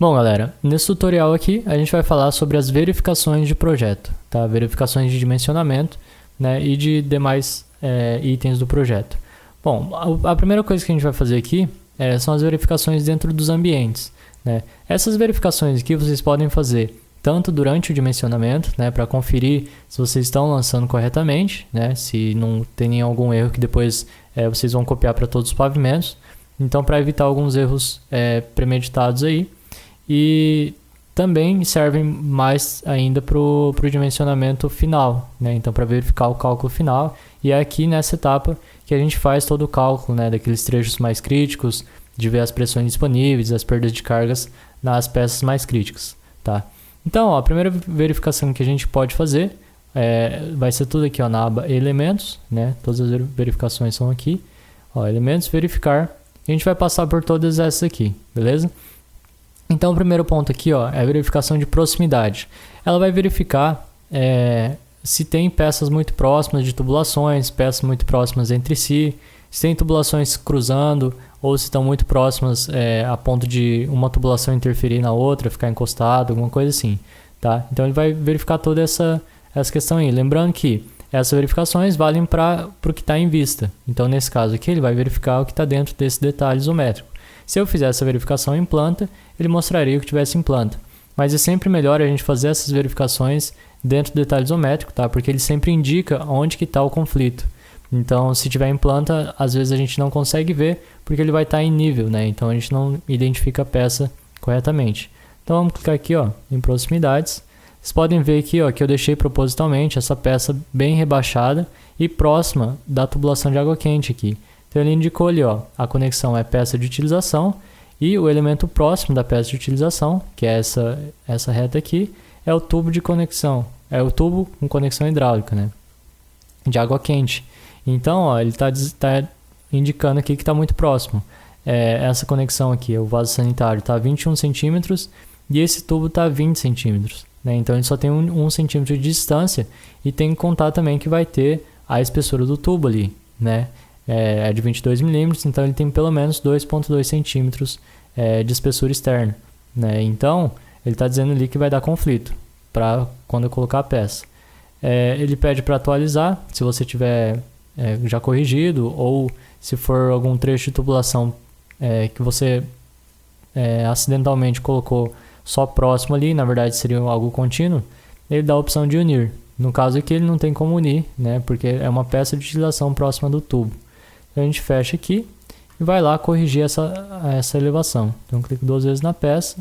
Bom, galera, nesse tutorial aqui a gente vai falar sobre as verificações de projeto, tá? Verificações de dimensionamento, né, e de demais itens do projeto. Bom, a primeira coisa que a gente vai fazer aqui são as verificações dentro dos ambientes, né? Essas verificações aqui vocês podem fazer tanto durante o dimensionamento, né, para conferir se vocês estão lançando corretamente, né, se não tem algum erro que depois vocês vão copiar para todos os pavimentos. Então, para evitar alguns erros premeditados aí. E também servem mais ainda para o dimensionamento final, né? Então, para verificar o cálculo final. E é aqui nessa etapa que a gente faz todo o cálculo, né, daqueles trechos mais críticos, de ver as pressões disponíveis, as perdas de cargas nas peças mais críticas, tá? Então, ó, a primeira verificação que a gente pode fazer vai ser tudo aqui, ó, na aba Elementos, né? Todas as verificações são aqui. Ó, Elementos, Verificar. A gente vai passar por todas essas aqui, beleza? Então, o primeiro ponto aqui, ó, é a verificação de proximidade. Ela vai verificar se tem peças muito próximas de tubulações, peças muito próximas entre si, se tem tubulações cruzando ou se estão muito próximas a ponto de uma tubulação interferir na outra, ficar encostado, alguma coisa assim, tá? Então, ele vai verificar toda essa questão aí. Lembrando que essas verificações valem para o que está em vista. Então, nesse caso aqui, ele vai verificar o que está dentro desse detalhe isométrico. Se eu fizer essa verificação em planta, ele mostraria o que tivesse em planta. Mas é sempre melhor a gente fazer essas verificações dentro do detalhe isométrico, tá? Porque ele sempre indica onde que está o conflito. Então, se tiver em planta, às vezes a gente não consegue ver, porque ele vai estar em nível, né? Então, a gente não identifica a peça corretamente. Então, vamos clicar aqui, ó, em proximidades. Vocês podem ver aqui, ó, que eu deixei propositalmente essa peça bem rebaixada e próxima da tubulação de água quente aqui. Então, ele indicou ali, ó, a conexão é peça de utilização e o elemento próximo da peça de utilização, que é essa reta aqui, é o tubo de conexão. É o tubo com conexão hidráulica, né? De água quente. Então, ó, ele está indicando aqui que está muito próximo. Essa conexão aqui, o vaso sanitário, está a 21 centímetros e esse tubo está a 20 centímetros. Né? Então, ele só tem 1 centímetro de distância e tem que contar também que vai ter a espessura do tubo ali, né? É de 22 milímetros, então ele tem pelo menos 2,2 centímetros de espessura externa, né? Então, ele está dizendo ali que vai dar conflito para quando eu colocar a peça. Ele pede para atualizar, se você tiver já corrigido, ou se for algum trecho de tubulação que você acidentalmente colocou só próximo ali, na verdade seria algo contínuo, ele dá a opção de unir. No caso aqui ele não tem como unir, né? Porque é uma peça de utilização próxima do tubo. Então a gente fecha aqui e vai lá corrigir essa elevação. Então clico 2 vezes na peça,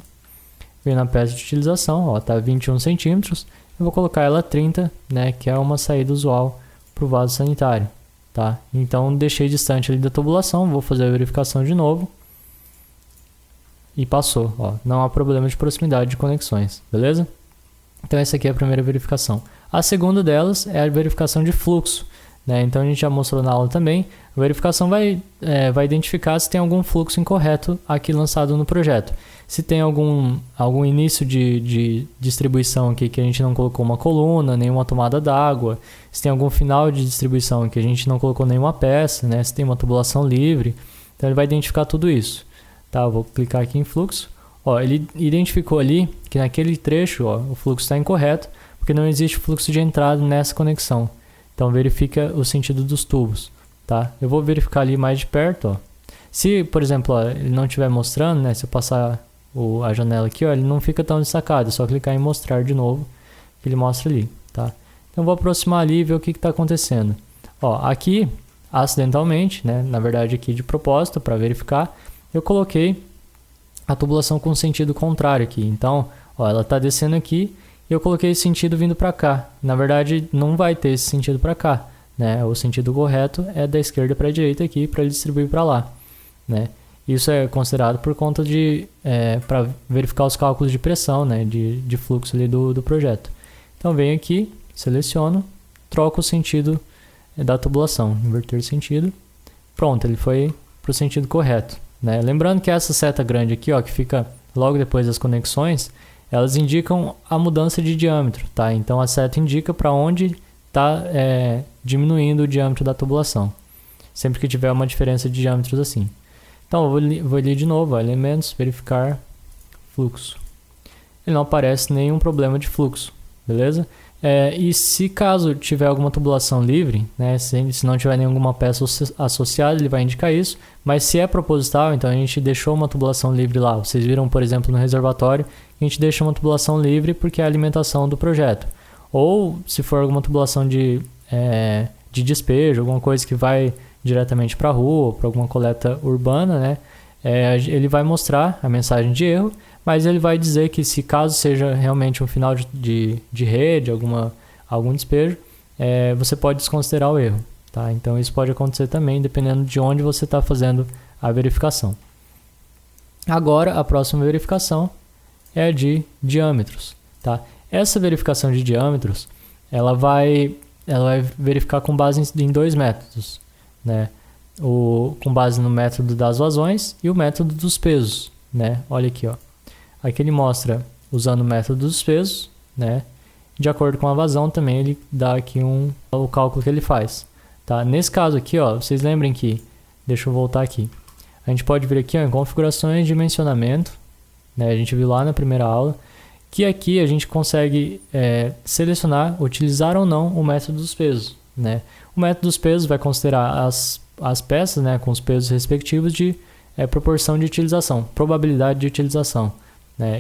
vem na peça de utilização, ó, tá 21 centímetros, eu vou colocar ela 30, né, que é uma saída usual para o vaso sanitário, tá? Então deixei distante ali da tubulação, vou fazer a verificação de novo e passou, ó, não há problema de proximidade de conexões, beleza? Então essa aqui é a primeira verificação. A segunda delas é a verificação de fluxo, né? Então a gente já mostrou na aula também. A verificação vai identificar se tem algum fluxo incorreto aqui lançado no projeto. Se tem algum início de distribuição aqui que a gente não colocou uma coluna, nenhuma tomada d'água. Se tem algum final de distribuição que a gente não colocou nenhuma peça, né? Se tem uma tubulação livre. Então ele vai identificar tudo isso. Tá, eu vou clicar aqui em fluxo. Ó, ele identificou ali que naquele trecho, ó, o fluxo está incorreto, porque não existe fluxo de entrada nessa conexão. Então verifica o sentido dos tubos, tá? Eu vou verificar ali mais de perto, ó. Se, por exemplo, ó, ele não estiver mostrando, né? Se eu passar a janela aqui, ó, ele não fica tão destacado. É só clicar em mostrar de novo que ele mostra ali, tá? Então eu vou aproximar ali e ver o que está acontecendo. Ó, aqui, acidentalmente, né? Na verdade aqui de propósito, para verificar, eu coloquei a tubulação com sentido contrário aqui. Então, ó, ela está descendo aqui e eu coloquei esse sentido vindo para cá. Na verdade, não vai ter esse sentido para cá, né? O sentido correto é da esquerda para a direita aqui, para ele distribuir para lá, né? Isso é considerado por conta de para verificar os cálculos de pressão, né? De fluxo ali do projeto. Então, venho aqui, seleciono, troco o sentido da tubulação, inverter sentido. Pronto, ele foi para o sentido correto, né? Lembrando que essa seta grande aqui, ó, que fica logo depois das conexões, elas indicam a mudança de diâmetro, tá? Então a seta indica para onde está diminuindo o diâmetro da tubulação, sempre que tiver uma diferença de diâmetros assim. Então eu vou ali de novo, ó, elementos, verificar, fluxo. Ele não aparece nenhum problema de fluxo, beleza? E se caso tiver alguma tubulação livre, né, se não tiver nenhuma peça associada, ele vai indicar isso. Mas se é proposital, então a gente deixou uma tubulação livre lá. Vocês viram, por exemplo, no reservatório, a gente deixa uma tubulação livre porque é a alimentação do projeto. Ou se for alguma tubulação de despejo, alguma coisa que vai diretamente para a rua, para alguma coleta urbana, né, ele vai mostrar a mensagem de erro, mas ele vai dizer que se caso seja realmente um final de rede, algum despejo, você pode desconsiderar o erro. Tá? Então isso pode acontecer também, dependendo de onde você está fazendo a verificação. Agora, a próxima verificação é a de diâmetros. Tá? Essa verificação de diâmetros, ela vai verificar com base em dois métodos, né? Com base no método das vazões e o método dos pesos, né? Olha aqui, ó. Aqui ele mostra usando o método dos pesos, né? De acordo com a vazão também ele dá aqui o cálculo que ele faz, tá? Nesse caso aqui, ó, vocês lembrem que, deixa eu voltar aqui. A gente pode vir aqui, ó, em configurações de dimensionamento, né? A gente viu lá na primeira aula que aqui a gente consegue selecionar, utilizar ou não o método dos pesos, né? O método dos pesos vai considerar as peças, né, com os pesos respectivos de proporção de utilização, probabilidade de utilização.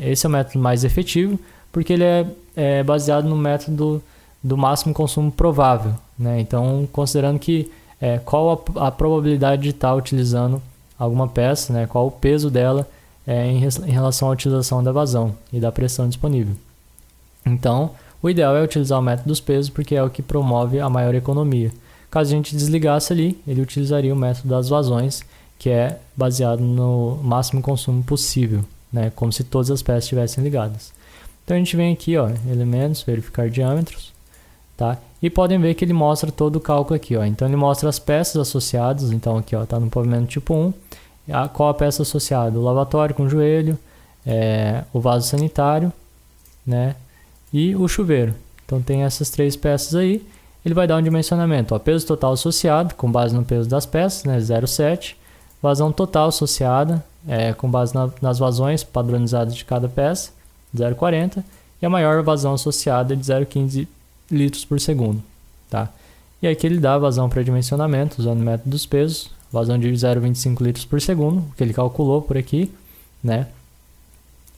Esse é o método mais efetivo, porque ele é baseado no método do máximo consumo provável, né? Então, considerando que qual a probabilidade de estar utilizando alguma peça, né? Qual o peso dela em relação à utilização da vazão e da pressão disponível. Então, o ideal é utilizar o método dos pesos, porque é o que promove a maior economia. Caso a gente desligasse ali, ele utilizaria o método das vazões, que é baseado no máximo consumo possível, né? Como se todas as peças estivessem ligadas. Então a gente vem aqui, ó, elementos, verificar diâmetros, tá? E podem ver que ele mostra todo o cálculo aqui, ó. Então ele mostra as peças associadas, então aqui, ó, tá no pavimento tipo 1, qual a peça associada? O lavatório com joelho, o vaso sanitário, né? E o chuveiro. Então tem essas três peças aí. Ele vai dar um dimensionamento, ó, peso total associado, com base no peso das peças, né, 0,7. Vazão total associada, com base nas vazões padronizadas de cada peça, 0,40. E a maior vazão associada é de 0,15 litros por segundo. Tá? E aqui ele dá a vazão para dimensionamento, usando o método dos pesos. Vazão de 0,25 litros por segundo, que ele calculou por aqui, né?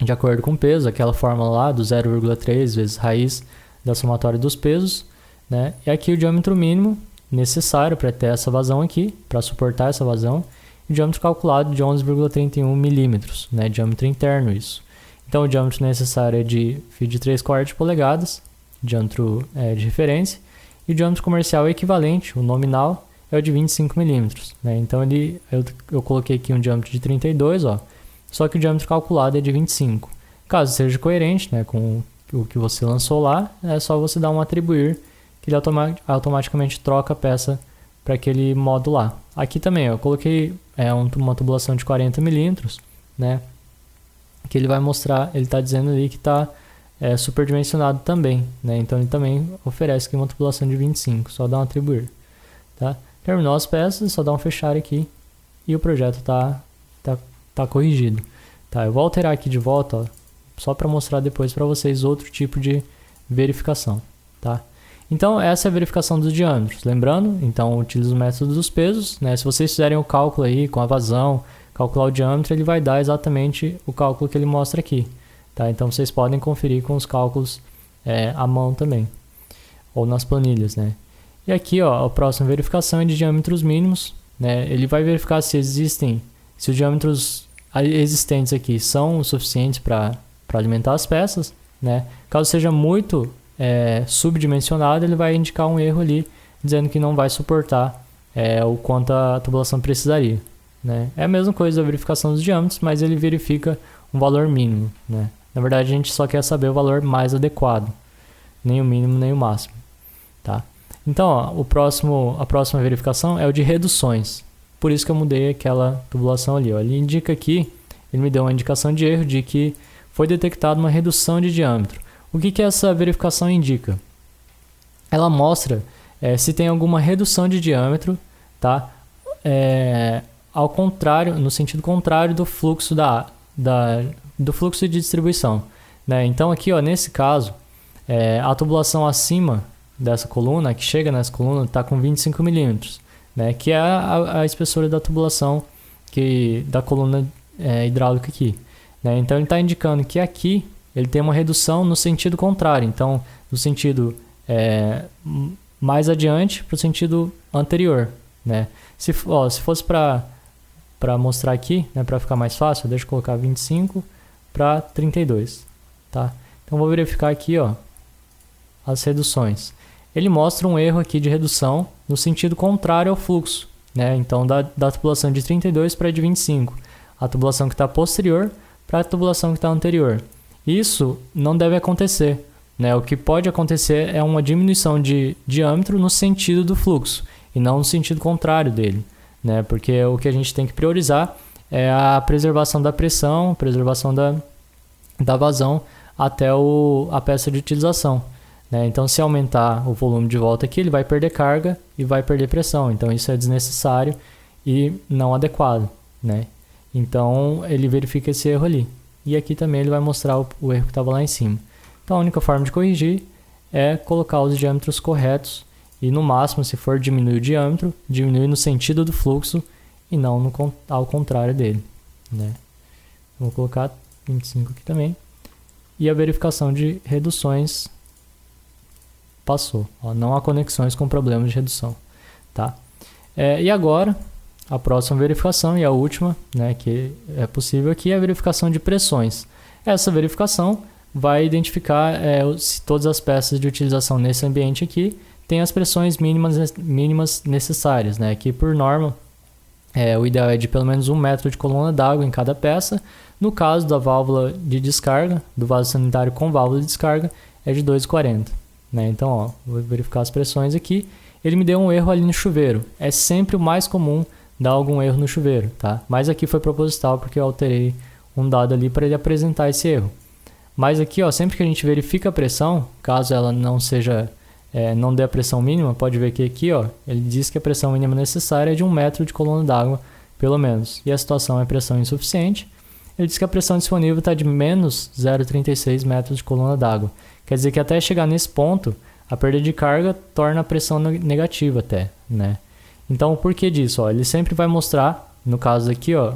De acordo com o peso, aquela fórmula lá do 0,3 vezes raiz da somatória dos pesos, né? E aqui o diâmetro mínimo necessário para ter essa vazão aqui, para suportar essa vazão, e o diâmetro calculado de 11,31 milímetros, né? Diâmetro interno isso. Então o diâmetro necessário é de fio de 3/4 polegadas, diâmetro de referência, e o diâmetro comercial é equivalente, o nominal, é o de 25 milímetros, né? Então eu coloquei aqui um diâmetro de 32, ó, só que o diâmetro calculado é de 25. Caso seja coerente, né, com o que você lançou lá, é só você dar um atribuir, que ele automaticamente troca a peça para aquele modo lá. Aqui também eu coloquei uma tubulação de 40 milímetros, né, que ele vai mostrar, ele está dizendo ali que está superdimensionado também, né? Então ele também oferece aqui uma tubulação de 25, só dá um atribuir, tá? Terminou as peças, só dá um fechar aqui e o projeto tá corrigido, tá? Eu vou alterar aqui de volta, ó, só para mostrar depois para vocês outro tipo de verificação, tá? Então essa é a verificação dos diâmetros, lembrando, então utiliza o método dos pesos, né? Se vocês fizerem o cálculo aí com a vazão, calcular o diâmetro, ele vai dar exatamente o cálculo que ele mostra aqui, tá? Então vocês podem conferir com os cálculos à mão também, ou nas planilhas, né? E aqui, ó, a próxima verificação é de diâmetros mínimos, né? Ele vai verificar se os diâmetros existentes aqui são suficientes para alimentar as peças, né? Caso seja muito subdimensionado, ele vai indicar um erro ali, dizendo que não vai suportar o quanto a tubulação precisaria, né? É a mesma coisa da verificação dos diâmetros, mas ele verifica um valor mínimo, né? Na verdade, a gente só quer saber o valor mais adequado, nem o mínimo nem o máximo, tá? Então, ó, a próxima verificação é o de reduções. Por isso que eu mudei aquela tubulação ali, ó. Ele indica aqui, ele me deu uma indicação de erro de que foi detectada uma redução de diâmetro. O que essa verificação indica? Ela mostra se tem alguma redução de diâmetro, tá? Ao contrário, no sentido contrário do fluxo do fluxo de distribuição, né? Então aqui, ó, nesse caso, a tubulação acima dessa coluna, que chega nessa coluna, está com 25 milímetros, né? Que é a espessura da tubulação da coluna hidráulica aqui, né? Então ele está indicando que aqui ele tem uma redução no sentido contrário, então no sentido mais adiante para o sentido anterior, né? Se fosse para mostrar aqui, né, para ficar mais fácil, deixa eu colocar 25 para 32, tá? Então vou verificar aqui, ó, as reduções. Ele mostra um erro aqui de redução no sentido contrário ao fluxo, né? Então da tubulação de 32 para de 25, a tubulação que está posterior para a tubulação que está anterior. Isso não deve acontecer, né? O que pode acontecer é uma diminuição de diâmetro no sentido do fluxo e não no sentido contrário dele, né? Porque o que a gente tem que priorizar é a preservação da pressão, preservação da vazão até a peça de utilização, né? Então, se aumentar o volume de volta aqui, ele vai perder carga e vai perder pressão. Então, isso é desnecessário e não adequado, né? Então, ele verifica esse erro ali. E aqui também ele vai mostrar o erro que estava lá em cima. Então, a única forma de corrigir é colocar os diâmetros corretos e, no máximo, se for diminuir o diâmetro, diminuir no sentido do fluxo e não ao contrário dele, né? Vou colocar 25 aqui também. E a verificação de reduções passou. Ó, não há conexões com problemas de redução, tá? E agora, a próxima verificação e a última, né, que é possível aqui, é a verificação de pressões. Essa verificação vai identificar se todas as peças de utilização nesse ambiente aqui têm as pressões mínimas necessárias, né? Que por norma, o ideal é de pelo menos 1 metro de coluna d'água em cada peça. No caso da válvula de descarga, do vaso sanitário com válvula de descarga, é de 2,40. Né? Então, ó, vou verificar as pressões aqui. Ele me deu um erro ali no chuveiro. É sempre o mais comum dar algum erro no chuveiro, tá? Mas aqui foi proposital porque eu alterei um dado ali para ele apresentar esse erro. Mas aqui, ó, sempre que a gente verifica a pressão, caso ela não seja, não dê a pressão mínima, pode ver que aqui, ó, ele diz que a pressão mínima necessária é de 1 metro de coluna d'água, pelo menos. E a situação é pressão insuficiente. Ele diz que a pressão disponível está de menos 0,36 metros de coluna d'água. Quer dizer que até chegar nesse ponto, a perda de carga torna a pressão negativa até, né? Então, por que disso? Ó, ele sempre vai mostrar, no caso aqui, ó,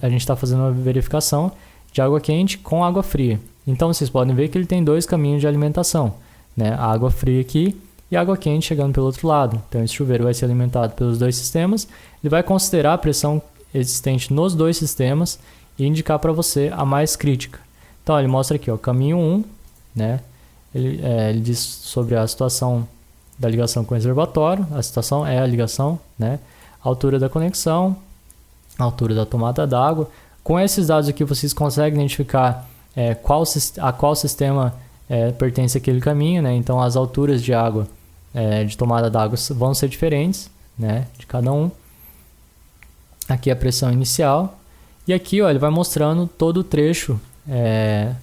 a gente está fazendo uma verificação de água quente com água fria. Então, vocês podem ver que ele tem 2 caminhos de alimentação, né? A água fria aqui e a água quente chegando pelo outro lado. Então, esse chuveiro vai ser alimentado pelos 2 sistemas. Ele vai considerar a pressão existente nos 2 sistemas e indicar para você a mais crítica. Então, ele mostra aqui, ó, caminho 1, né? Ele diz sobre a situação da ligação com o reservatório. A situação é a ligação, né? A altura da conexão, a altura da tomada d'água. Com esses dados aqui, vocês conseguem identificar a qual sistema pertence àquele caminho, né? Então, as alturas de água, de tomada d'água vão ser diferentes, né? De cada um. Aqui a pressão inicial. E aqui, ó, ele vai mostrando todo o trecho,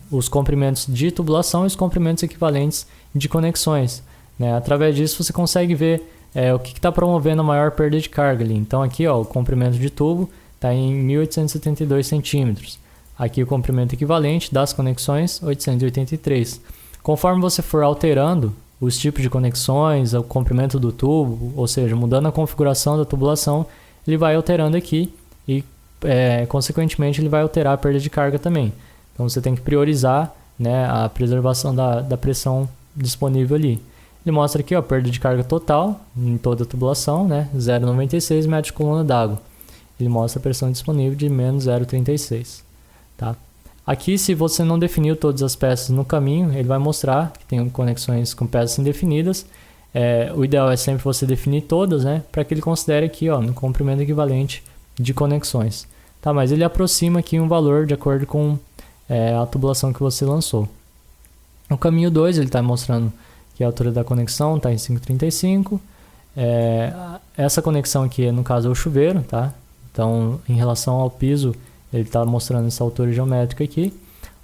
os comprimentos de tubulação e os comprimentos equivalentes de conexões, né? Através disso você consegue ver o que está promovendo a maior perda de carga ali. Então aqui, ó, o comprimento de tubo está em 1872 centímetros. Aqui o comprimento equivalente das conexões, 883. Conforme você for alterando os tipos de conexões, o comprimento do tubo, ou seja, mudando a configuração da tubulação, ele vai alterando aqui e consequentemente ele vai alterar a perda de carga também. Então você tem que priorizar, né, a preservação da pressão disponível ali. Ele mostra aqui, ó, a perda de carga total em toda a tubulação, né, 0,96 metros de coluna d'água. Ele mostra a pressão disponível de menos 0,36. Tá? Aqui, se você não definiu todas as peças no caminho, ele vai mostrar que tem conexões com peças indefinidas. O ideal é sempre você definir todas, né, para que ele considere aqui, ó, no comprimento equivalente de conexões. Tá? Mas ele aproxima aqui um valor de acordo com a tubulação que você lançou. No caminho 2, ele está mostrando que a altura da conexão está em 5,35. Essa conexão aqui, no caso, é o chuveiro, tá? Então, em relação ao piso, ele está mostrando essa altura geométrica aqui.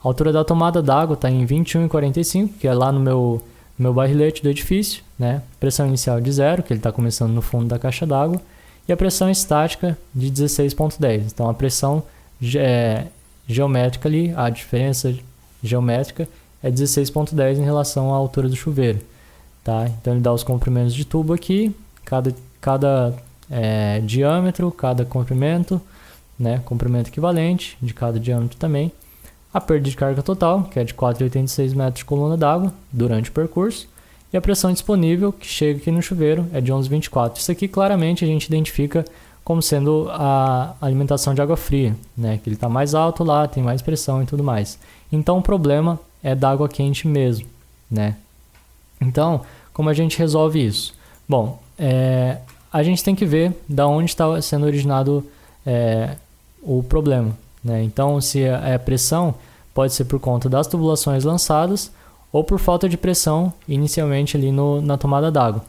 A altura da tomada d'água está em 21,45, que é lá no meu barrilete do edifício, né? Pressão inicial de 0, que ele está começando no fundo da caixa d'água. E a pressão estática de 16,10. Então, a pressão geométrica ali, a diferença geométrica é 16,10 em relação à altura do chuveiro, tá? Então ele dá os comprimentos de tubo aqui, cada diâmetro, cada comprimento, né? Comprimento equivalente de cada diâmetro também. A perda de carga total, que é de 4,86 metros de coluna d'água durante o percurso. E a pressão disponível, que chega aqui no chuveiro, é de 11,24. Isso aqui claramente a gente identifica como sendo a alimentação de água fria, né? Que ele está mais alto lá, tem mais pressão e tudo mais. Então o problema é da água quente mesmo, né? Então, como a gente resolve isso? Bom, a gente tem que ver da onde está sendo originado o problema, né? Então, se é pressão, pode ser por conta das tubulações lançadas ou por falta de pressão inicialmente ali na tomada d'água.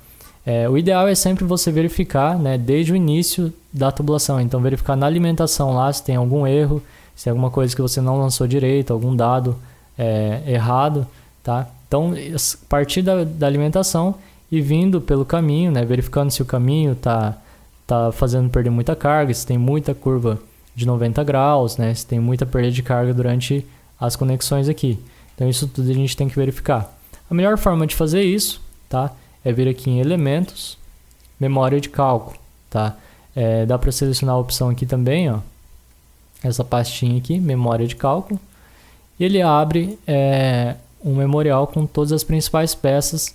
O ideal é sempre você verificar, né, desde o início da tubulação. Então, verificar na alimentação lá se tem algum erro, se tem alguma coisa que você não lançou direito, algum dado errado, tá? Então, a partir da alimentação e vindo pelo caminho, né, verificando se o caminho tá fazendo perder muita carga, se tem muita curva de 90 graus, né, se tem muita perda de carga durante as conexões aqui. Então, isso tudo a gente tem que verificar. A melhor forma de fazer isso, tá, é vir aqui em elementos, memória de cálculo, tá? Dá para selecionar a opção aqui também, ó, essa pastinha aqui, memória de cálculo, e ele abre um memorial com todas as principais peças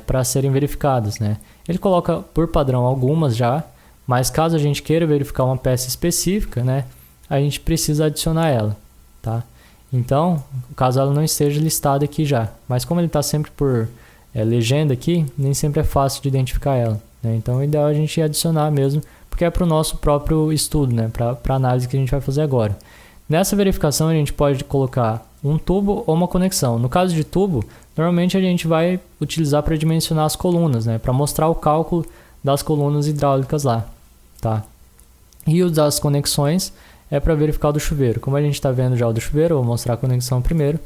para serem verificadas, né? Ele coloca por padrão algumas já, mas caso a gente queira verificar uma peça específica, né, a gente precisa adicionar ela, tá? Então, caso ela não esteja listada aqui já, mas como ele está sempre por legenda aqui, nem sempre é fácil de identificar ela, né? Então, o ideal é a gente adicionar mesmo, porque é para o nosso próprio estudo, né, para a análise que a gente vai fazer agora. Nessa verificação, a gente pode colocar um tubo ou uma conexão. No caso de tubo, normalmente a gente vai utilizar para dimensionar as colunas, né, para mostrar o cálculo das colunas hidráulicas lá, tá? E o das conexões é para verificar o do chuveiro. Como a gente está vendo já o do chuveiro, eu vou mostrar a conexão primeiro,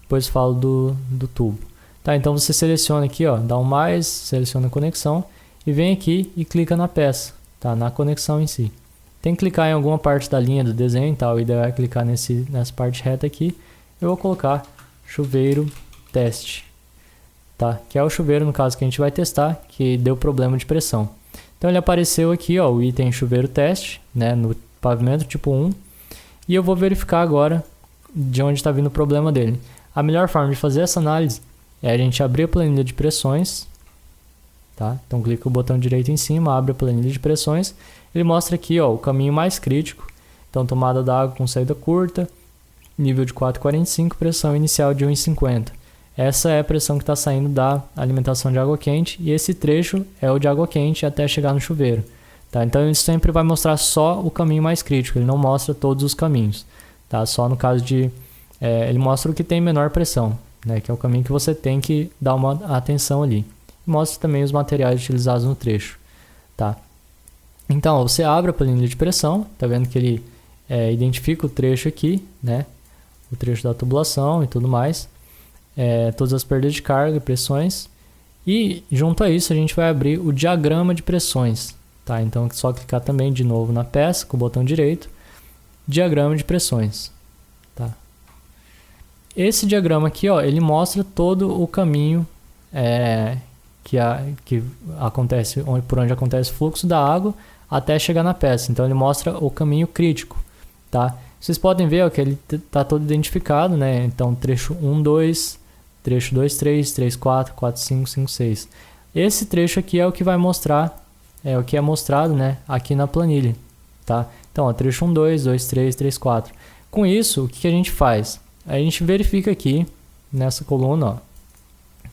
depois falo do tubo. Tá, então você seleciona aqui, ó, dá um mais, seleciona a conexão e vem aqui e clica na peça, tá, na conexão em si. Tem que clicar em alguma parte da linha do desenho, tá? O ideal é clicar nessa parte reta aqui. Eu vou colocar chuveiro teste, tá? Que é o chuveiro, no caso, que a gente vai testar, que deu problema de pressão. Então ele apareceu aqui, ó, o item chuveiro teste, né, no pavimento tipo 1. E eu vou verificar agora de onde está vindo o problema dele. A melhor forma de fazer essa análise é a gente abrir a planilha de pressões, tá? Então clica o botão direito em cima, abre a planilha de pressões. Ele mostra aqui, ó, o caminho mais crítico. Então tomada d'água com saída curta, nível de 4,45, pressão inicial de 1,50. Essa é a pressão que está saindo da alimentação de água quente e esse trecho é o de água quente até chegar no chuveiro, tá? Então ele sempre vai mostrar só o caminho mais crítico, ele não mostra todos os caminhos, tá? Só no caso de... ele mostra o que tem menor pressão, né? Que é o caminho que você tem que dar uma atenção ali. Mostra também os materiais utilizados no trecho, tá? Então, ó, você abre a planilha de pressão, tá vendo que ele identifica o trecho aqui, né? O trecho da tubulação e tudo mais. Todas as perdas de carga e pressões. E junto a isso a gente vai abrir o diagrama de pressões, tá? Então é só clicar também de novo na peça com o botão direito, diagrama de pressões, tá? Esse diagrama aqui, ó, ele mostra todo o caminho que acontece, por onde acontece o fluxo da água até chegar na peça. Então ele mostra o caminho crítico, tá? Vocês podem ver, ó, que ele está todo identificado, né? Então trecho 1, 2, trecho 2, 3, 3, 4, 4, 5, 5, 6. Esse trecho aqui é o que vai mostrar, o que é mostrado, né, aqui na planilha, tá? Então, ó, trecho 1, 2, 2, 3, 3, 4. Com isso, o que a gente faz? A gente verifica aqui, nessa coluna, ó,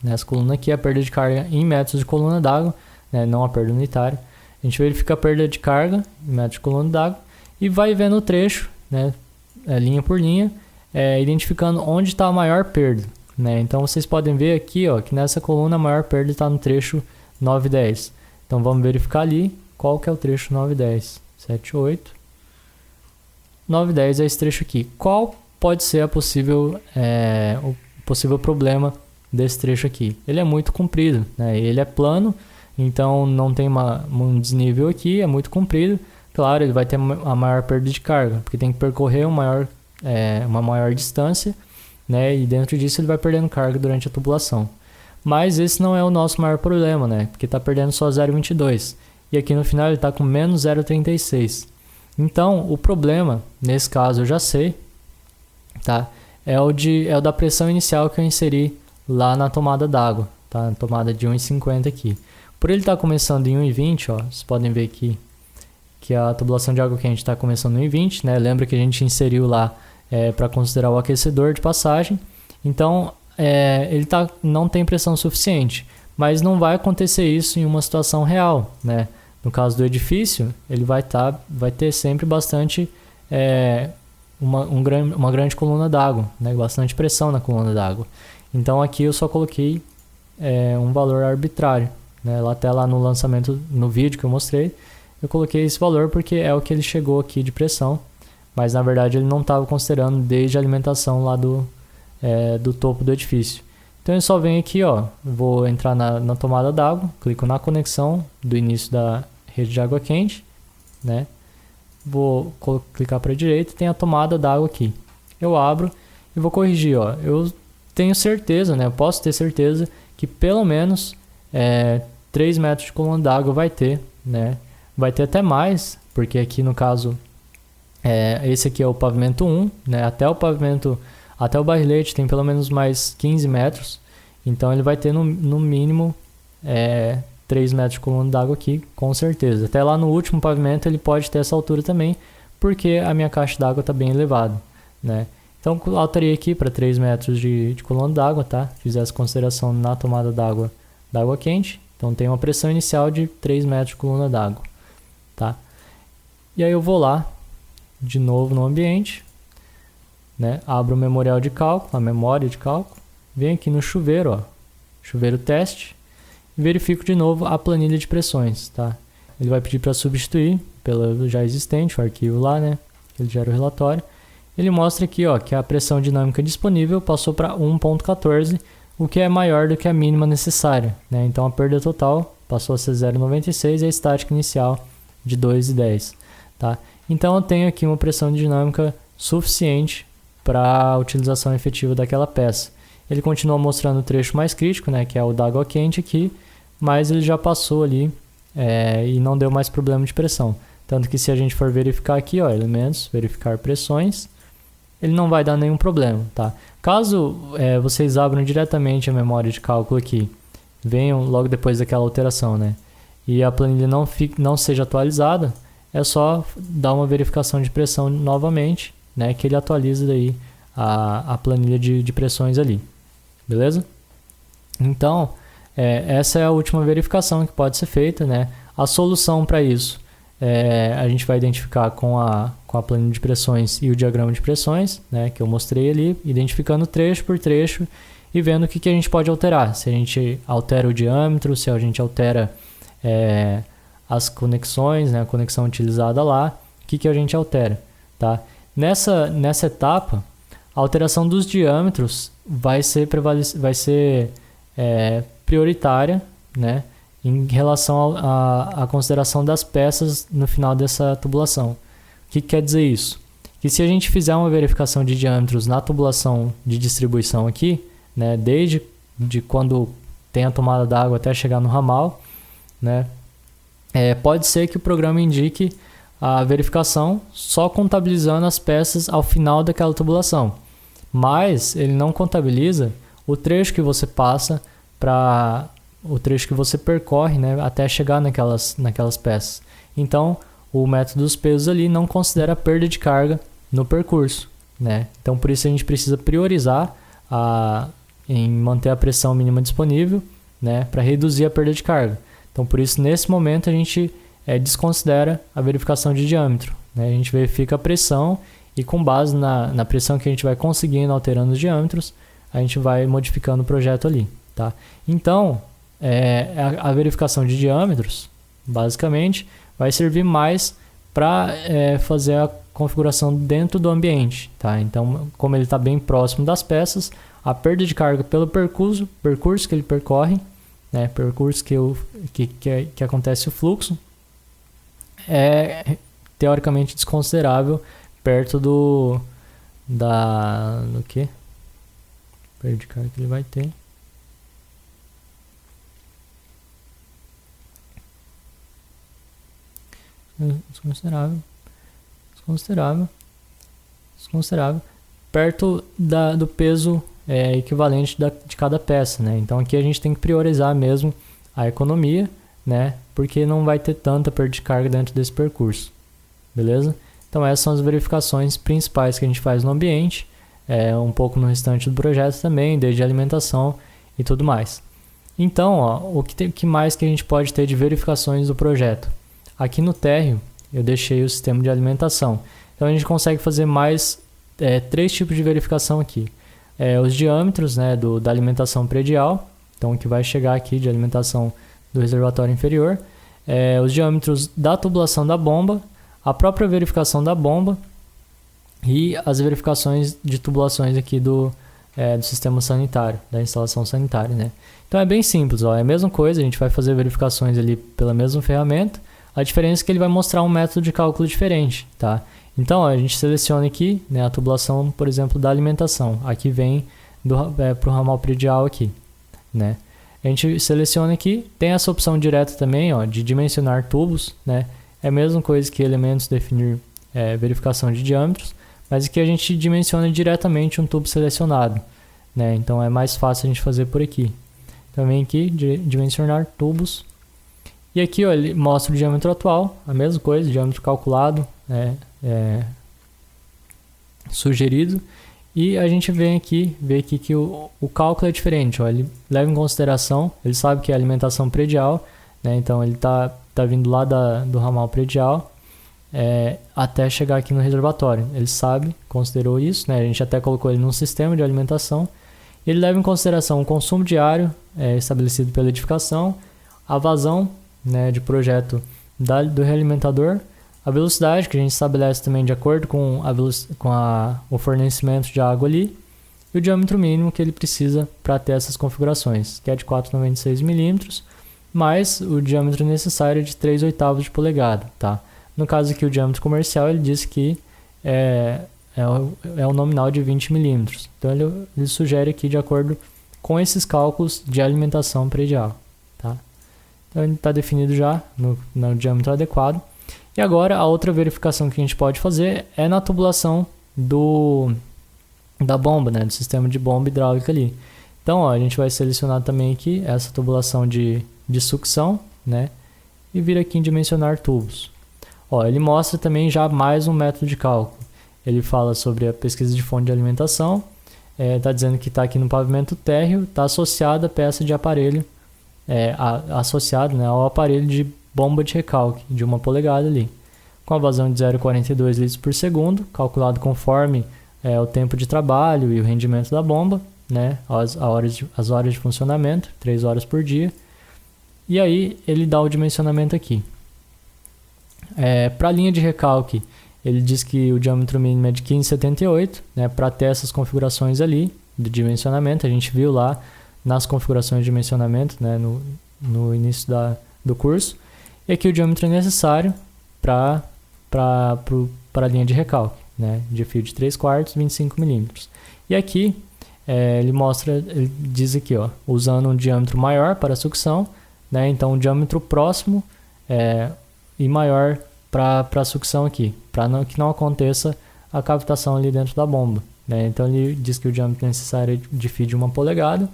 nessa coluna aqui, a perda de carga em metros de coluna d'água, né, não a perda unitária. A gente verifica a perda de carga em metros de coluna d'água e vai vendo o trecho, né, linha por linha, identificando onde está a maior perda, né? Então vocês podem ver aqui, ó, que nessa coluna a maior perda está no trecho 9 e 10. Então vamos verificar ali qual que é o trecho 9 e 10. 7, 8. 9 e 10 é esse trecho aqui. Qual pode ser o possível problema desse trecho aqui? Ele é muito comprido, né? Ele é plano, então não tem um desnível aqui, é muito comprido. Claro, ele vai ter a maior perda de carga, porque tem que percorrer uma maior uma maior distância, né? E dentro disso ele vai perdendo carga durante a tubulação. Mas esse não é o nosso maior problema, né? Porque está perdendo só 0,22. E aqui no final ele está com menos 0,36. Então, o problema, nesse caso eu já sei, tá? É o da pressão inicial que eu inseri lá na tomada d'água, tá? Na tomada de 1,50 aqui. Por ele estar começando em 1,20, ó, vocês podem ver aqui que a tubulação de água quente está começando em 1,20, né? Lembra que a gente inseriu lá para considerar o aquecedor de passagem. Então, ele não tem pressão suficiente, mas não vai acontecer isso em uma situação real, né? No caso do edifício, ele vai ter sempre bastante uma grande coluna d'água, né? Bastante pressão na coluna d'água. Então aqui eu só coloquei um valor arbitrário, né? Até lá no lançamento, no vídeo que eu mostrei, eu coloquei esse valor porque é o que ele chegou aqui de pressão, mas na verdade ele não estava considerando desde a alimentação lá do topo do edifício. Então eu só venho aqui, ó, vou entrar na tomada d'água, clico na conexão do início da rede de água quente, né? Vou clicar para a direita e tem a tomada d'água aqui. Eu abro e vou corrigir, ó. Eu tenho certeza, né? Eu posso ter certeza que pelo menos 3 metros de coluna d'água vai ter, né? Vai ter até mais, porque aqui no caso esse aqui é o pavimento 1, né? Até o barrilete tem pelo menos mais 15 metros, então ele vai ter no mínimo 3 metros de coluna d'água aqui, com certeza. Até lá no último pavimento ele pode ter essa altura também, porque a minha caixa d'água está bem elevada, né? Então eu alterei aqui para 3 metros de coluna d'água, tá? Fiz essa consideração na tomada d'água quente, então tem uma pressão inicial de 3 metros de coluna d'água, tá? E aí eu vou lá, de novo no ambiente, né? Abro o memorial de cálculo, a memória de cálculo, venho aqui no chuveiro, ó, chuveiro teste, e verifico de novo a planilha de pressões, tá? Ele vai pedir para substituir pela já existente, o arquivo lá, né? Ele gera o relatório. Ele mostra aqui, ó, que a pressão dinâmica disponível passou para 1,14, o que é maior do que a mínima necessária, né? Então a perda total passou a ser 0,96 e a estática inicial de 2,10, tá? Então eu tenho aqui uma pressão dinâmica suficiente para a utilização efetiva daquela peça. Ele continua mostrando o trecho mais crítico, né, que é o da água quente aqui, mas ele já passou ali e não deu mais problema de pressão. Tanto que se a gente for verificar aqui, ó, elementos, verificar pressões, ele não vai dar nenhum problema, tá? Caso vocês abram diretamente a memória de cálculo aqui, venham logo depois daquela alteração, né, e a planilha não seja atualizada, é só dar uma verificação de pressão novamente, né, que ele atualiza daí a planilha de pressões ali, beleza? Então, essa é a última verificação que pode ser feita, né? A solução para isso a gente vai identificar com a planilha de pressões e o diagrama de pressões, né, que eu mostrei ali, identificando trecho por trecho e vendo o que a gente pode alterar. Se a gente altera o diâmetro, se a gente altera as conexões, né, a conexão utilizada lá, o que a gente altera, tá? Nessa etapa, a alteração dos diâmetros vai ser prioritária, né, em relação à consideração das peças no final dessa tubulação. O que quer dizer isso? Que se a gente fizer uma verificação de diâmetros na tubulação de distribuição aqui, né, desde quando tem a tomada d'água até chegar no ramal, né, pode ser que o programa indique a verificação só contabilizando as peças ao final daquela tubulação, mas ele não contabiliza o trecho que você passa o trecho que você percorre, né, até chegar naquelas peças. Então, o método dos pesos ali não considera a perda de carga no percurso, né? Então, por isso a gente precisa priorizar em manter a pressão mínima disponível, né, para reduzir a perda de carga. Então, por isso, nesse momento, a gente desconsidera a verificação de diâmetro, né? A gente verifica a pressão e, com base na pressão que a gente vai conseguindo alterando os diâmetros, a gente vai modificando o projeto ali, tá? Então, a verificação de diâmetros, basicamente, vai servir mais para fazer a configuração dentro do ambiente, tá? Então, como ele está bem próximo das peças, a perda de carga pelo percurso que ele percorre, né, percurso que acontece o fluxo, é teoricamente desconsiderável perto do que? Perda de carga que ele vai ter. Desconsiderável, perto do peso equivalente de cada peça, né? Então aqui a gente tem que priorizar mesmo a economia, né? Porque não vai ter tanta perda de carga dentro desse percurso, beleza? Então essas são as verificações principais que a gente faz no ambiente, um pouco no restante do projeto também, desde alimentação e tudo mais. Então, ó, o que mais que a gente pode ter de verificações do projeto? Aqui no térreo eu deixei o sistema de alimentação. Então a gente consegue fazer mais 3 tipos de verificação aqui. Os diâmetros, né, da alimentação predial, então o que vai chegar aqui de alimentação do reservatório inferior, os diâmetros da tubulação da bomba, a própria verificação da bomba e as verificações de tubulações aqui do sistema sanitário, da instalação sanitária, né? Então é bem simples, ó, é a mesma coisa, a gente vai fazer verificações ali pela mesma ferramenta, a diferença é que ele vai mostrar um método de cálculo diferente, tá? Então, ó, a gente seleciona aqui, né, a tubulação, por exemplo, da alimentação. Aqui vem para o ramal predial aqui, né? A gente seleciona aqui, tem essa opção direta também, ó, de dimensionar tubos, né? É a mesma coisa que elementos definir verificação de diâmetros, mas aqui a gente dimensiona diretamente um tubo selecionado, né? Então é mais fácil a gente fazer por aqui. Também aqui, dimensionar tubos. E aqui, ó, ele mostra o diâmetro atual, a mesma coisa, diâmetro calculado, sugerido. E a gente vê aqui que o cálculo é diferente, ó, ele leva em consideração, ele sabe que é alimentação predial, né? Então ele tá vindo lá do ramal predial até chegar aqui no reservatório. Ele sabe, considerou isso, né? A gente até colocou ele num sistema de alimentação. Ele leva em consideração o consumo diário estabelecido pela edificação, a vazão, né, de projeto do realimentador, a velocidade que a gente estabelece também de acordo com o fornecimento de água ali, e o diâmetro mínimo que ele precisa para ter essas configurações, que é de 4,96 milímetros, mais o diâmetro necessário de 3/8 de polegada, tá? No caso aqui o diâmetro comercial ele diz que é o nominal de 20 milímetros, então ele sugere aqui de acordo com esses cálculos de alimentação predial, tá? Então ele está definido já no diâmetro adequado. E agora a outra verificação que a gente pode fazer é na tubulação da bomba, né, do sistema de bomba hidráulica ali. Então, ó, a gente vai selecionar também aqui essa tubulação de sucção, né, e vir aqui em dimensionar tubos. Ó, ele mostra também já mais um método de cálculo. Ele fala sobre a pesquisa de fonte de alimentação, está dizendo que está aqui no pavimento térreo, está associada a peça de aparelho, associado, né, ao aparelho de bomba de recalque de 1 polegada ali, com a vazão de 0,42 litros por segundo, calculado conforme o tempo de trabalho e o rendimento da bomba, né, as horas de funcionamento, 3 horas por dia. E aí ele dá o dimensionamento aqui. Para a linha de recalque, ele diz que o diâmetro mínimo é de 15,78, né, para ter essas configurações ali de dimensionamento. A gente viu lá nas configurações de dimensionamento, né, no início do curso. E aqui o diâmetro necessário para a linha de recalque, né, de fio de 3/4, 25 milímetros. E aqui ele diz aqui, ó, usando um diâmetro maior para a sucção, né, então um diâmetro próximo e maior para a sucção aqui, para que não aconteça a cavitação ali dentro da bomba, né? Então ele diz que o diâmetro necessário é de fio de 1 polegada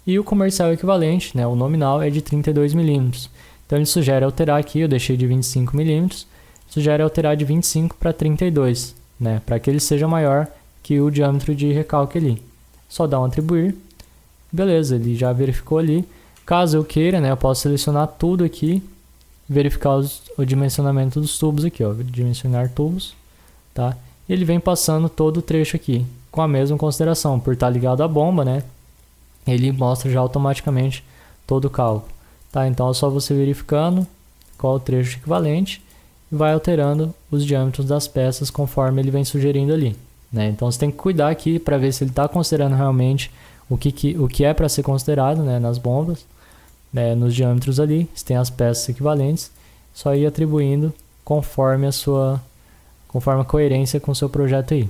e o comercial equivalente, né, o nominal, é de 32 milímetros. Então ele sugere alterar aqui, eu deixei de 25 milímetros, sugere alterar de 25 para 32, né, para que ele seja maior que o diâmetro de recalque ali. Só dá um atribuir, beleza, ele já verificou ali. Caso eu queira, né, eu posso selecionar tudo aqui, verificar o dimensionamento dos tubos aqui, ó, dimensionar tubos, tá? E ele vem passando todo o trecho aqui, com a mesma consideração, por estar ligado à bomba, né, ele mostra já automaticamente todo o cálculo. Tá, então é só você verificando qual o trecho equivalente e vai alterando os diâmetros das peças conforme ele vem sugerindo ali, né? Então você tem que cuidar aqui para ver se ele está considerando realmente o que é para ser considerado, né, nas bombas, né, nos diâmetros ali, se tem as peças equivalentes, só ir atribuindo conforme a coerência com o seu projeto aí,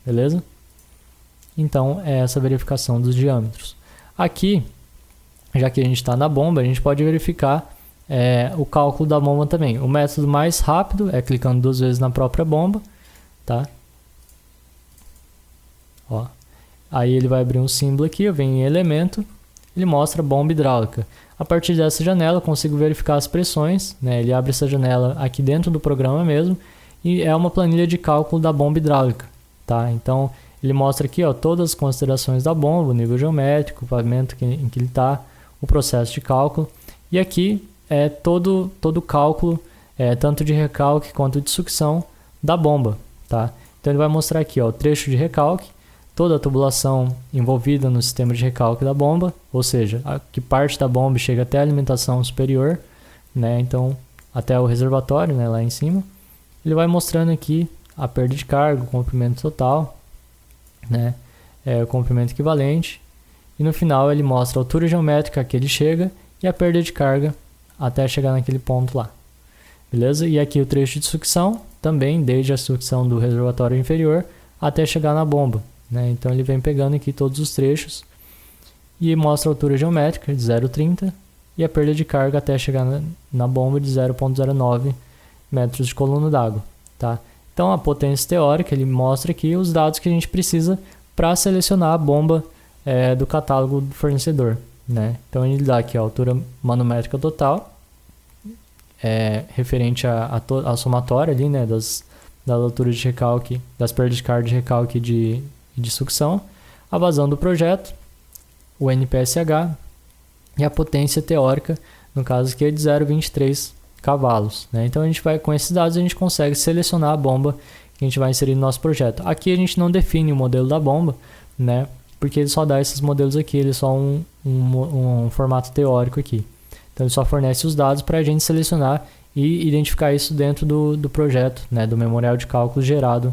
beleza? Então, é essa verificação dos diâmetros. Aqui, já que a gente está na bomba, a gente pode verificar o cálculo da bomba também. O método mais rápido é clicando 2 vezes na própria bomba, tá? Ó. Aí ele vai abrir um símbolo aqui, eu venho em elemento, ele mostra bomba hidráulica. A partir dessa janela eu consigo verificar as pressões, né? Ele abre essa janela aqui dentro do programa mesmo e é uma planilha de cálculo da bomba hidráulica, tá? Então ele mostra aqui, ó, todas as considerações da bomba, o nível geométrico, o pavimento em que ele está, o processo de cálculo. E aqui é todo o cálculo, tanto de recalque quanto de sucção da bomba, tá? Então ele vai mostrar aqui, ó, o trecho de recalque, toda a tubulação envolvida no sistema de recalque da bomba, ou seja, que parte da bomba chega até a alimentação superior, né? Então até o reservatório, né, lá em cima. Ele vai mostrando aqui a perda de carga, o comprimento total, né, o comprimento equivalente, e no final ele mostra a altura geométrica que ele chega e a perda de carga até chegar naquele ponto lá, beleza? E aqui o trecho de sucção também, desde a sucção do reservatório inferior até chegar na bomba, né? Então ele vem pegando aqui todos os trechos e mostra a altura geométrica de 0,30 e a perda de carga até chegar na bomba de 0,09 metros de coluna d'água, tá? Então a potência teórica, ele mostra aqui os dados que a gente precisa para selecionar a bomba do catálogo do fornecedor, né? Então ele dá aqui a altura manométrica total, referente à somatória ali, né, das alturas de recalque, das perdas de carga de recalque e de sucção, a vazão do projeto, o NPSH e a potência teórica, no caso aqui é de 0,23 cavalos, né? Então a gente vai, com esses dados, a gente consegue selecionar a bomba que a gente vai inserir no nosso projeto. Aqui a gente não define o modelo da bomba, né? Porque ele só dá esses modelos aqui, ele é só um formato teórico aqui. Então ele só fornece os dados para a gente selecionar e identificar isso dentro do projeto, né? Do memorial de cálculo gerado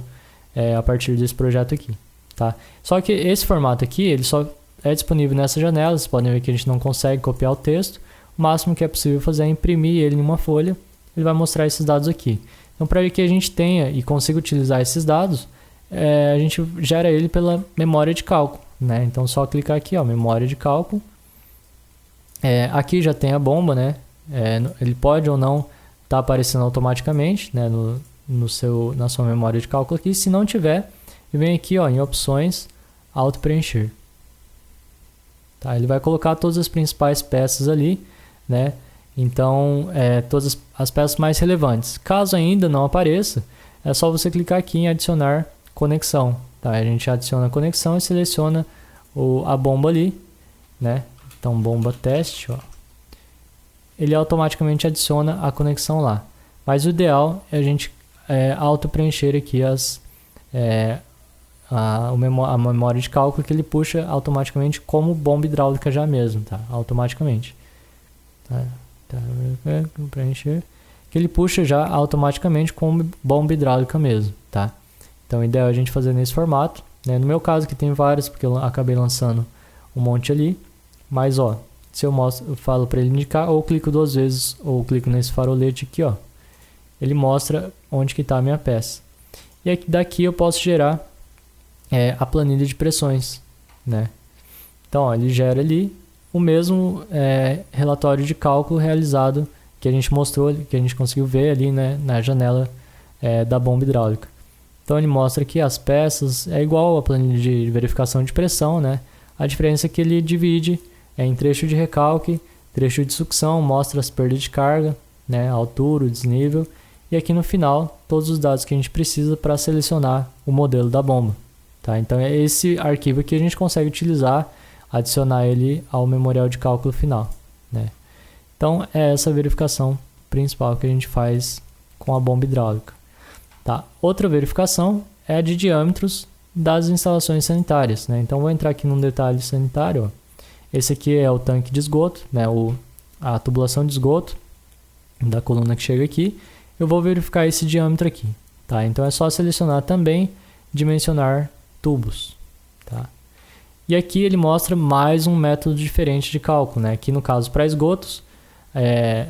a partir desse projeto aqui, tá? Só que esse formato aqui, ele só é disponível nessa janela. Vocês podem ver que a gente não consegue copiar o texto. O máximo que é possível fazer é imprimir ele em uma folha. Ele vai mostrar esses dados aqui. Então, para que a gente tenha e consiga utilizar esses dados, a gente gera ele pela memória de cálculo, né? Então, só clicar aqui, ó, memória de cálculo. Aqui já tem a bomba, né? Ele pode ou não estar aparecendo automaticamente, né, na sua memória de cálculo aqui. Se não tiver, vem aqui, ó, em opções, auto-preencher. Tá? Ele vai colocar todas as principais peças ali, né? Então, todas as peças mais relevantes. Caso ainda não apareça, é só você clicar aqui em adicionar conexão. Tá? A gente adiciona a conexão e seleciona a bomba ali, né? Então, bomba teste, ó. Ele automaticamente adiciona a conexão lá. Mas o ideal é a gente auto-preencher aqui a memória de cálculo, que ele puxa automaticamente como bomba hidráulica já mesmo, tá? Automaticamente. Preencher. Que ele puxa já automaticamente como bomba hidráulica mesmo, tá? Então o ideal é a gente fazer nesse formato, né? No meu caso aqui tem vários, porque eu acabei lançando um monte ali. Mas ó, se eu falo para ele indicar, ou clico 2 vezes, ou clico nesse farolete aqui, ó, ele mostra onde que está a minha peça. E aqui, daqui eu posso gerar a planilha de pressões, né? Então, ó, ele gera ali o mesmo relatório de cálculo realizado que a gente mostrou, que a gente conseguiu ver ali, né, na janela da bomba hidráulica. Então, ele mostra aqui as peças, é igual a planilha de verificação de pressão, né? A diferença é que ele divide em trecho de recalque, trecho de sucção, mostra as perdas de carga, né, a altura, o desnível, e aqui no final todos os dados que a gente precisa para selecionar o modelo da bomba. Tá? Então é esse arquivo que a gente consegue utilizar, adicionar ele ao memorial de cálculo final, né? Então é essa verificação principal que a gente faz com a bomba hidráulica. Tá? Outra verificação é a de diâmetros das instalações sanitárias, né? Então vou entrar aqui num detalhe sanitário, ó. Esse aqui é o tanque de esgoto, né? A tubulação de esgoto da coluna que chega aqui. Eu vou verificar esse diâmetro aqui, tá? Então é só selecionar também, dimensionar tubos, tá? E aqui ele mostra mais um método diferente de cálculo, né? Aqui no caso para esgotos,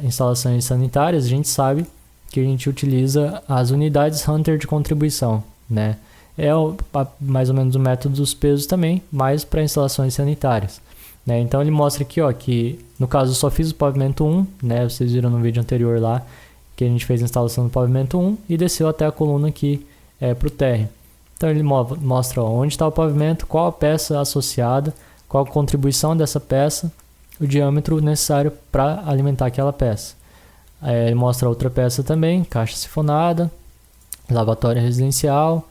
instalações sanitárias, a gente sabe que a gente utiliza as unidades Hunter de contribuição, né? mais ou menos o método dos pesos também, mas para instalações sanitárias. Né? Então ele mostra aqui, ó, que no caso eu só fiz o pavimento 1, né? Vocês viram no vídeo anterior lá que a gente fez a instalação do pavimento 1 e desceu até a coluna aqui para o térreo. Então ele mostra, ó, onde está o pavimento, qual a peça associada, qual a contribuição dessa peça, o diâmetro necessário para alimentar aquela peça. Ele mostra outra peça também, caixa sifonada, lavatório residencial,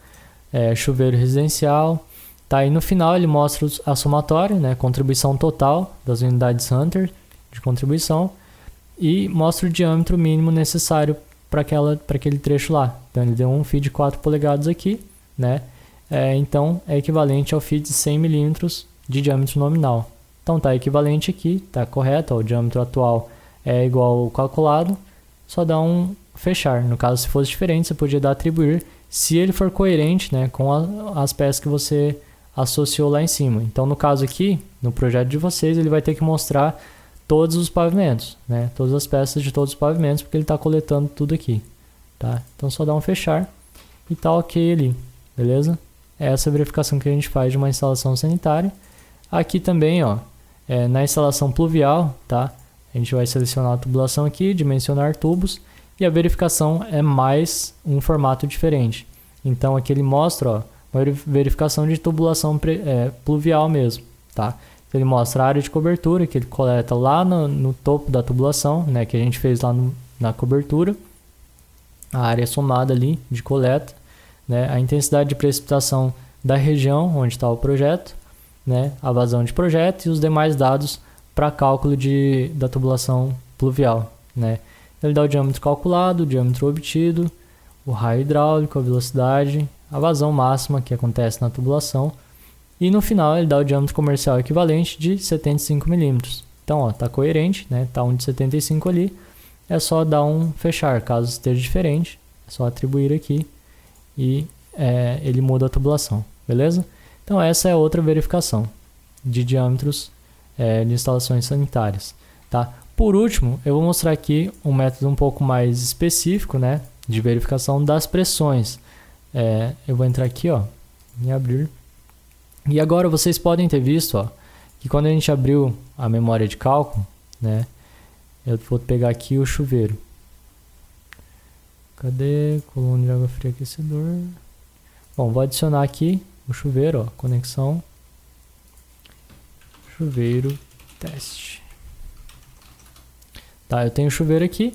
chuveiro residencial. Tá, e no final ele mostra a somatória, né, contribuição total das unidades Hunter de contribuição e mostra o diâmetro mínimo necessário para aquele trecho lá. Então ele deu um fio de 4 polegadas aqui, né? Então é equivalente ao fio de 100 mm de diâmetro nominal. Então tá equivalente aqui, tá correto, ó, o diâmetro atual é igual ao calculado, só dá um fechar. No caso, se fosse diferente, você podia dar atribuir, se ele for coerente, né, com as peças que você associou lá em cima. Então, no caso aqui, no projeto de vocês, ele vai ter que mostrar todos os pavimentos, né? Todas as peças de todos os pavimentos, porque ele está coletando tudo aqui, tá? Então, só dá um fechar e tá ok ali, beleza? Essa é a verificação que a gente faz de uma instalação sanitária. Aqui também, ó, na instalação pluvial, tá? A gente vai selecionar a tubulação aqui, dimensionar tubos, e a verificação é mais um formato diferente. Então, aqui ele mostra, ó, uma verificação de tubulação pluvial mesmo, tá? Ele mostra a área de cobertura que ele coleta lá no topo da tubulação, né, que a gente fez lá na cobertura, a área somada ali de coleta, né, a intensidade de precipitação da região onde está o projeto, né, a vazão de projeto e os demais dados para cálculo da tubulação pluvial, né. Ele dá o diâmetro calculado, o diâmetro obtido, o raio hidráulico, a velocidade, a vazão máxima que acontece na tubulação e no final ele dá o diâmetro comercial equivalente de 75 mm. Então, ó, tá coerente, né? Tá um de 75 ali. É só dar um fechar, caso esteja diferente, é só atribuir aqui e ele muda a tubulação, beleza? Então essa é outra verificação de diâmetros de instalações sanitárias, tá? Por último, eu vou mostrar aqui um método um pouco mais específico, né, de verificação das pressões. Eu vou entrar aqui, ó, em abrir. E agora vocês podem ter visto, ó, que quando a gente abriu a memória de cálculo, né, eu vou pegar aqui o chuveiro. Cadê? Coluna de água fria aquecedor. Bom, vou adicionar aqui o chuveiro, ó, conexão. Chuveiro teste. Tá, eu tenho o chuveiro aqui.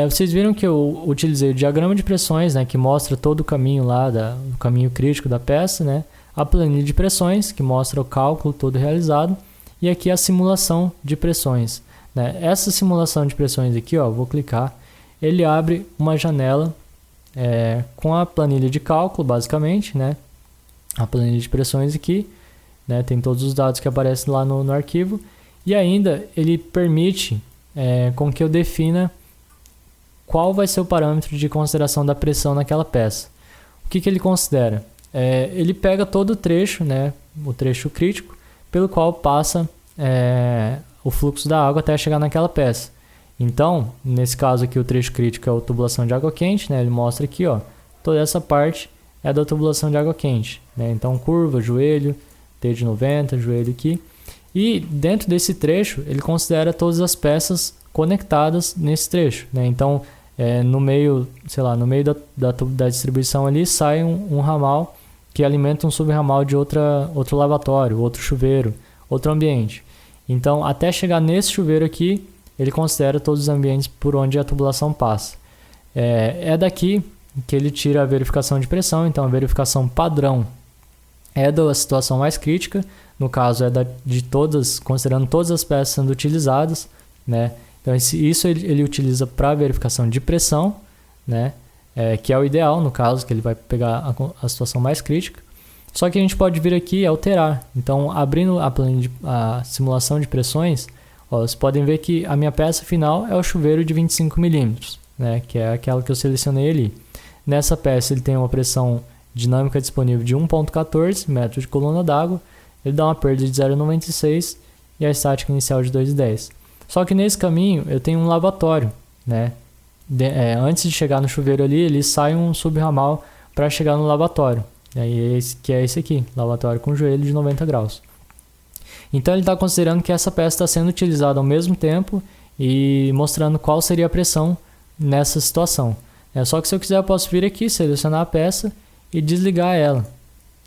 Vocês viram que eu utilizei o diagrama de pressões, né, que mostra todo o caminho lá, o caminho crítico da peça, né, a planilha de pressões, que mostra o cálculo todo realizado, e aqui a simulação de pressões, né. Essa simulação de pressões aqui, ó, vou clicar, ele abre uma janela com a planilha de cálculo, basicamente, né, a planilha de pressões aqui, né, tem todos os dados que aparecem lá no arquivo, e ainda ele permite com que eu defina qual vai ser o parâmetro de consideração da pressão naquela peça. O que ele considera? Ele pega todo o trecho, né, o trecho crítico, pelo qual passa o fluxo da água até chegar naquela peça. Então, nesse caso aqui, o trecho crítico é a tubulação de água quente, né, ele mostra aqui, ó, toda essa parte é da tubulação de água quente, né, então curva, joelho, T de 90, joelho aqui. E dentro desse trecho, ele considera todas as peças conectadas nesse trecho, né? Então, no meio, sei lá, no meio da distribuição ali, sai um ramal que alimenta um subramal de outro lavatório, outro chuveiro, outro ambiente. Então, até chegar nesse chuveiro aqui, ele considera todos os ambientes por onde a tubulação passa. É daqui que ele tira a verificação de pressão. Então, a verificação padrão é da situação mais crítica, no caso de todas, considerando todas as peças sendo utilizadas, né? Então isso ele utiliza para verificação de pressão, né? Que é o ideal, no caso, que ele vai pegar a situação mais crítica. Só que a gente pode vir aqui e alterar. Então, abrindo a simulação de pressões, ó, vocês podem ver que a minha peça final é o chuveiro de 25 mm, né? Que é aquela que eu selecionei ali. Nessa peça ele tem uma pressão dinâmica disponível de 1,14 metros de coluna d'água, ele dá uma perda de 0,96 e a estática inicial de 2,10. Só que nesse caminho eu tenho um lavatório, né? Antes de chegar no chuveiro ali, ele sai um subramal para chegar no lavatório. Aí que é esse aqui, lavatório com joelho de 90 graus. Então ele está considerando que essa peça está sendo utilizada ao mesmo tempo e mostrando qual seria a pressão nessa situação. Só que se eu quiser eu posso vir aqui, selecionar a peça e desligar ela,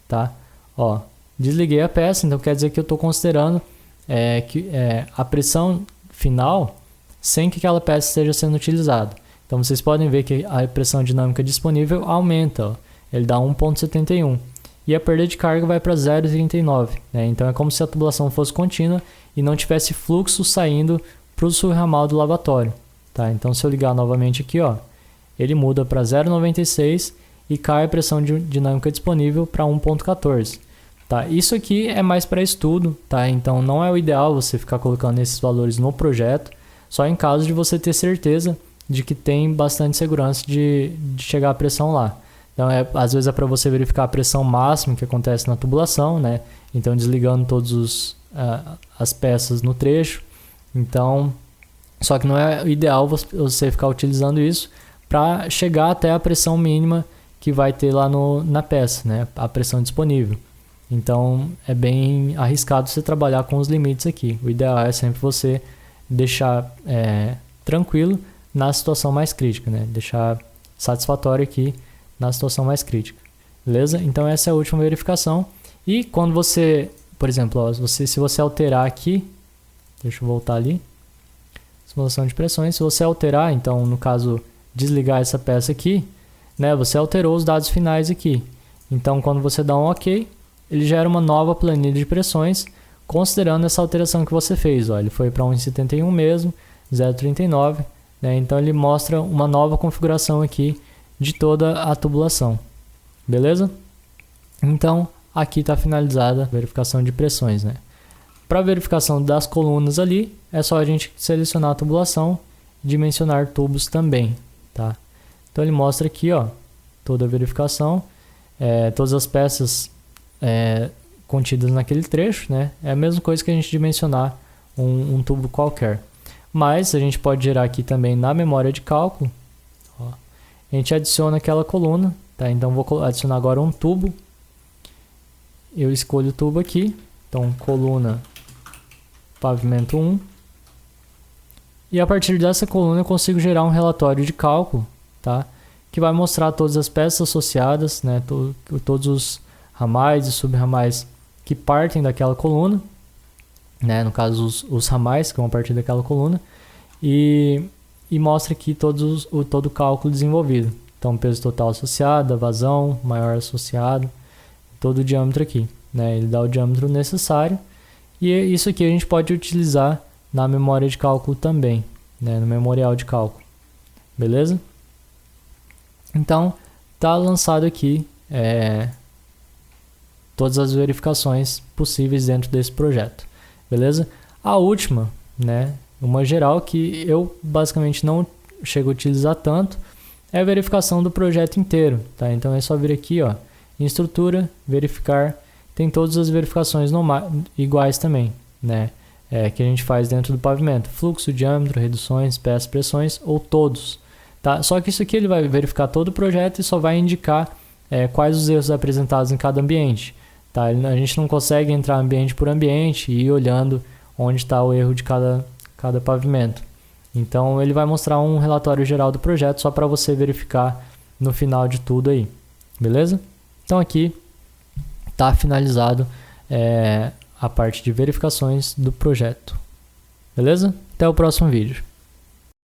tá? Ó, desliguei a peça, então quer dizer que eu estou considerando a pressão final sem que aquela peça esteja sendo utilizada. Então vocês podem ver que a pressão dinâmica disponível aumenta, ó. Ele dá 1,71 e a perda de carga vai para 0,39, né? Então é como se a tubulação fosse contínua e não tivesse fluxo saindo para o subramal do lavatório, tá? Então se eu ligar novamente aqui, ó, ele muda para 0,96 e cai a pressão dinâmica disponível para 1,14. Tá? Isso aqui é mais para estudo, tá? Então não é o ideal você ficar colocando esses valores no projeto, só em caso de você ter certeza de que tem bastante segurança de chegar a pressão lá. Então às vezes é para você verificar a pressão máxima que acontece na tubulação, né? Então desligando todas as peças no trecho. Então, só que não é o ideal você ficar utilizando isso para chegar até a pressão mínima que vai ter lá na peça, né? A pressão disponível. Então é bem arriscado você trabalhar com os limites aqui. O ideal é sempre você deixar tranquilo na situação mais crítica, né? Deixar satisfatório aqui na situação mais crítica. Beleza? Então essa é a última verificação. E quando você, por exemplo, ó, se você alterar aqui, deixa eu voltar ali, simulação de pressões, se você alterar, então no caso desligar essa peça aqui, né? Você alterou os dados finais aqui. Então quando você dá um OK, ele gera uma nova planilha de pressões, considerando essa alteração que você fez. Ó, ele foi para 1,71 mesmo, 0,39, né? Então ele mostra uma nova configuração aqui de toda a tubulação. Beleza? Então aqui está finalizada a verificação de pressões, né? Para verificação das colunas ali, é só a gente selecionar a tubulação e dimensionar tubos também, tá? Então ele mostra aqui, ó, toda a verificação, todas as peças contidas naquele trecho, né? É a mesma coisa que a gente dimensionar um tubo qualquer. Mas a gente pode gerar aqui também na memória de cálculo, ó, a gente adiciona aquela coluna, tá? Então vou adicionar agora um tubo. Eu escolho o tubo aqui, então coluna pavimento 1. E a partir dessa coluna eu consigo gerar um relatório de cálculo, tá? Que vai mostrar todas as peças associadas, né? Todos os ramais e subramais que partem daquela coluna, né? No caso os ramais que vão partir daquela coluna, e mostra aqui todo o cálculo desenvolvido. Então peso total associado, a vazão maior associado, todo o diâmetro aqui, né? Ele dá o diâmetro necessário, e isso aqui a gente pode utilizar na memória de cálculo também, né? No memorial de cálculo. Beleza? Então tá lançado aqui todas as verificações possíveis dentro desse projeto. Beleza? A última, né, uma geral que eu basicamente não chego a utilizar tanto, é a verificação do projeto inteiro, tá? Então é só vir aqui, ó, em estrutura, verificar, tem todas as verificações iguais também, né? Que a gente faz dentro do pavimento, fluxo, diâmetro, reduções, peças, pressões ou todos, tá? Só que isso aqui ele vai verificar todo o projeto e só vai indicar quais os erros apresentados em cada ambiente. Tá? A gente não consegue entrar ambiente por ambiente e ir olhando onde está o erro de cada pavimento. Então ele vai mostrar um relatório geral do projeto só para você verificar no final de tudo aí. Beleza? Então aqui está finalizado a parte de verificações do projeto. Beleza? Até o próximo vídeo.